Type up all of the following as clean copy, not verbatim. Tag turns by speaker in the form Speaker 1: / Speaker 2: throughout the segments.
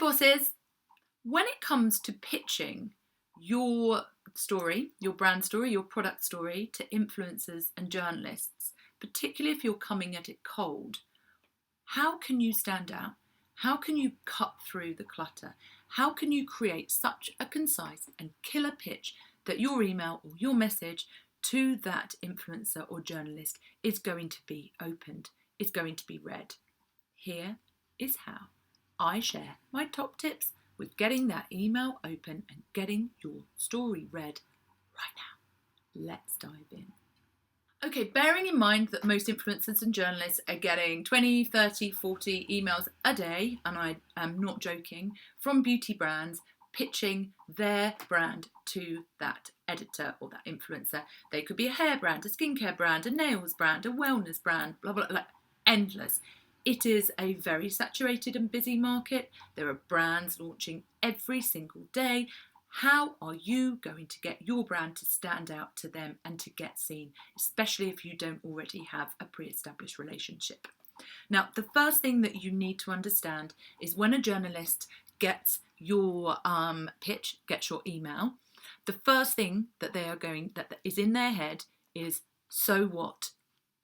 Speaker 1: bosses. When it comes to pitching your story, your brand story, your product story to influencers and journalists, particularly if you're coming at it cold, how can you stand out? How can you cut through the clutter? How can you create such a concise and killer pitch that your email or your message to that influencer or journalist is going to be opened, is going to be read? Here is how I share my top tips with getting that email open and getting your story read right now. Let's dive in. Okay, bearing in mind that most influencers and journalists are getting 20, 30, 40 emails a day, and I am not joking, from beauty brands pitching their brand to that editor or that influencer. They could be a hair brand, a skincare brand, a nails brand, a wellness brand, blah, blah, like endless. It is a very saturated and busy market. There are brands launching every single day. How are you going to get your brand to stand out to them and to get seen, especially if you don't already have a pre-established relationship? Now, the first thing that you need to understand is when a journalist gets your pitch, gets your email, the first thing that that is in their head is, so what?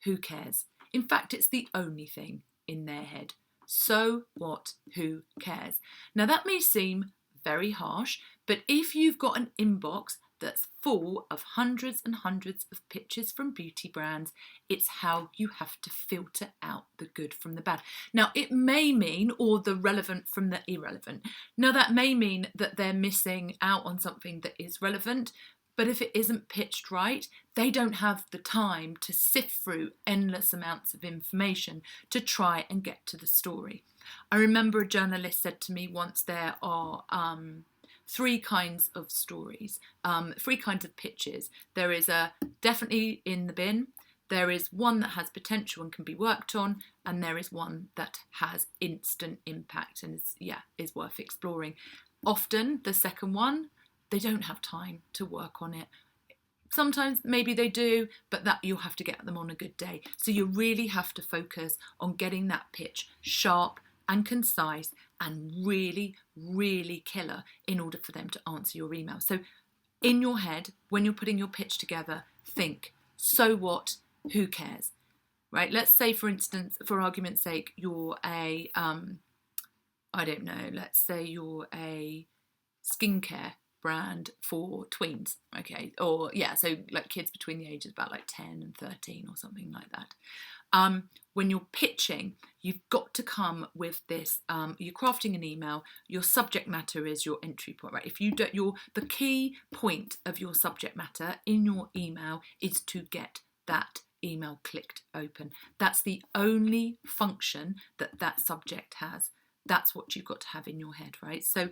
Speaker 1: Who cares? In fact, it's the only thing in their head. So what? Who cares? Now that may seem very harsh, but if you've got an inbox that's full of hundreds and hundreds of pitches from beauty brands, it's how you have to filter out the good from the bad. Now it may mean, or the relevant from the irrelevant. Now that may mean that they're missing out on something that is relevant, but if it isn't pitched right, they don't have the time to sift through endless amounts of information to try and get to the story. I remember a journalist said to me once, there are three kinds of stories, three kinds of pitches. There is a definitely in the bin, there is one that has potential and can be worked on, and there is one that has instant impact and is worth exploring. Often the second one, they don't have time to work on it. Sometimes maybe they do, but that you'll have to get them on a good day. So you really have to focus on getting that pitch sharp and concise and really, really killer in order for them to answer your email. So in your head, when you're putting your pitch together, think, so what? Who cares? Right? Let's say, for instance, for argument's sake, you're a, let's say you're a skincare brand for tweens, okay, or so like kids between the ages about like 10 and 13 or something like that. When you're pitching, you've got to come with this, you're crafting an email, your subject matter is your entry point, right? If you don't, the key point of your subject matter in your email is to get that email clicked open. That's the only function that subject has. That's what you've got to have in your head, right? So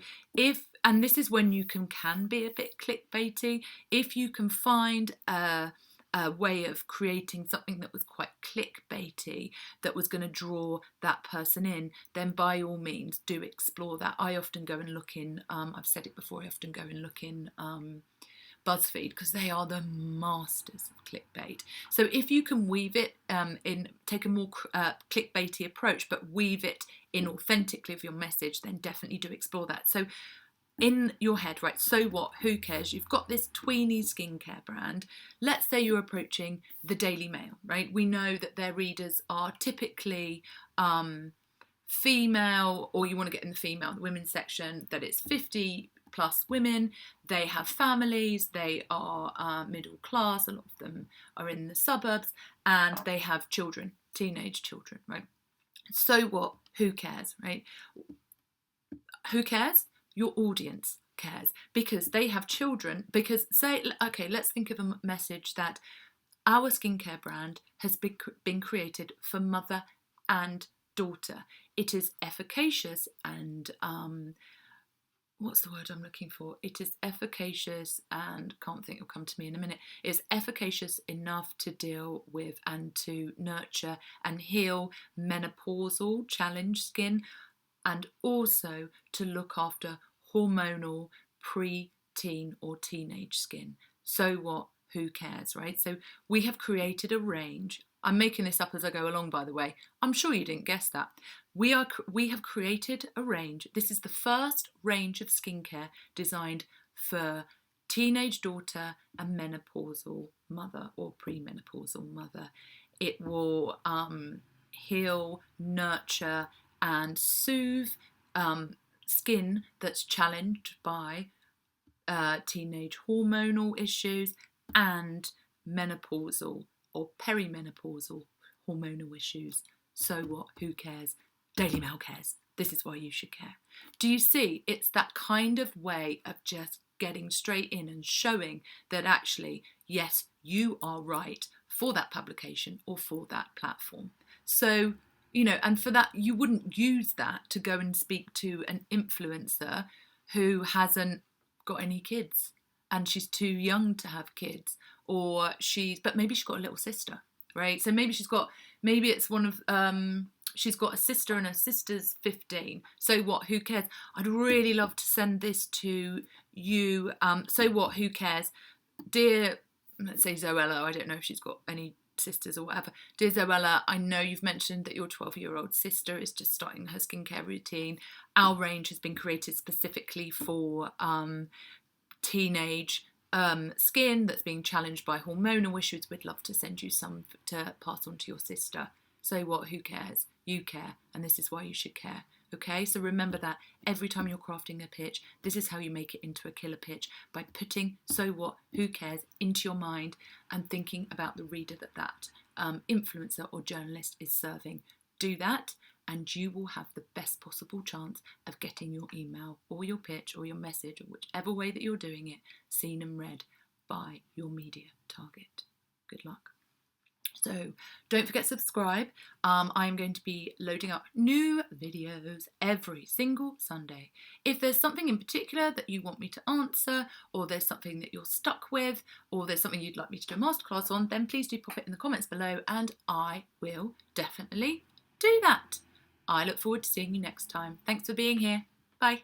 Speaker 1: and this is when you can be a bit clickbaity, if you can find a way of creating something that was quite clickbaity, that was going to draw that person in, then by all means do explore that. I often go and look in, I've said it before, I often go and look in BuzzFeed, because they are the masters of clickbait. So if you can weave it take a more clickbaity approach, but weave it in authentically of your message, then definitely do explore that. So in your head, right, so what? Who cares? You've got this tweeny skincare brand. Let's say you're approaching the Daily Mail, right? We know that their readers are typically female, or you want to get in the women's section, that it's 50 plus women. They have families, they are middle class, a lot of them are in the suburbs, and they have children, teenage children, right? So what? Who cares, right? Who cares? Your audience cares, because they have children. Because let's think of a message that our skincare brand has been created for mother and daughter. It is efficacious and what's the word I'm looking for? It is efficacious and can't think, it'll come to me in a minute. It's efficacious enough to deal with and to nurture and heal menopausal challenged skin, and also to look after hormonal pre-teen or teenage skin. So what? Who cares, right? So we have created a range I'm making this up as I go along, by the way. I'm sure you didn't guess that. We have created a range. This is the first range of skincare designed for teenage daughter and menopausal mother or premenopausal mother. It will heal, nurture, and soothe skin that's challenged by teenage hormonal issues and menopausal or perimenopausal hormonal issues. So what? Who cares? Daily Mail cares. This is why you should care. Do you see? It's that kind of way of just getting straight in and showing that actually, yes, you are right for that publication or for that platform. So, you know, and for that, you wouldn't use that to go and speak to an influencer who hasn't got any kids and she's too young to have kids, or but maybe she's got a little sister, right? So maybe it's one of, she's got a sister and her sister's 15. So what, who cares? I'd really love to send this to you. So what, who cares? Dear, let's say Zoella, I don't know if she's got any sisters or whatever. Dear Zoella, I know you've mentioned that your 12-year-old sister is just starting her skincare routine. Our range has been created specifically for teenage skin that's being challenged by hormonal issues. We'd love to send you some to pass on to your sister. So what, who cares? You care, and this is why you should care. Okay, so remember that every time you're crafting a pitch, this is how you make it into a killer pitch, by putting so what, who cares into your mind and thinking about the reader that influencer or journalist is serving. Do that and you will have the best possible chance of getting your email or your pitch or your message, or whichever way that you're doing it, seen and read by your media target. Good luck. So don't forget to subscribe. I'm going to be loading up new videos every single Sunday. If there's something in particular that you want me to answer, or there's something that you're stuck with, or there's something you'd like me to do a masterclass on, then please do pop it in the comments below and I will definitely do that. I look forward to seeing you next time. Thanks for being here. Bye.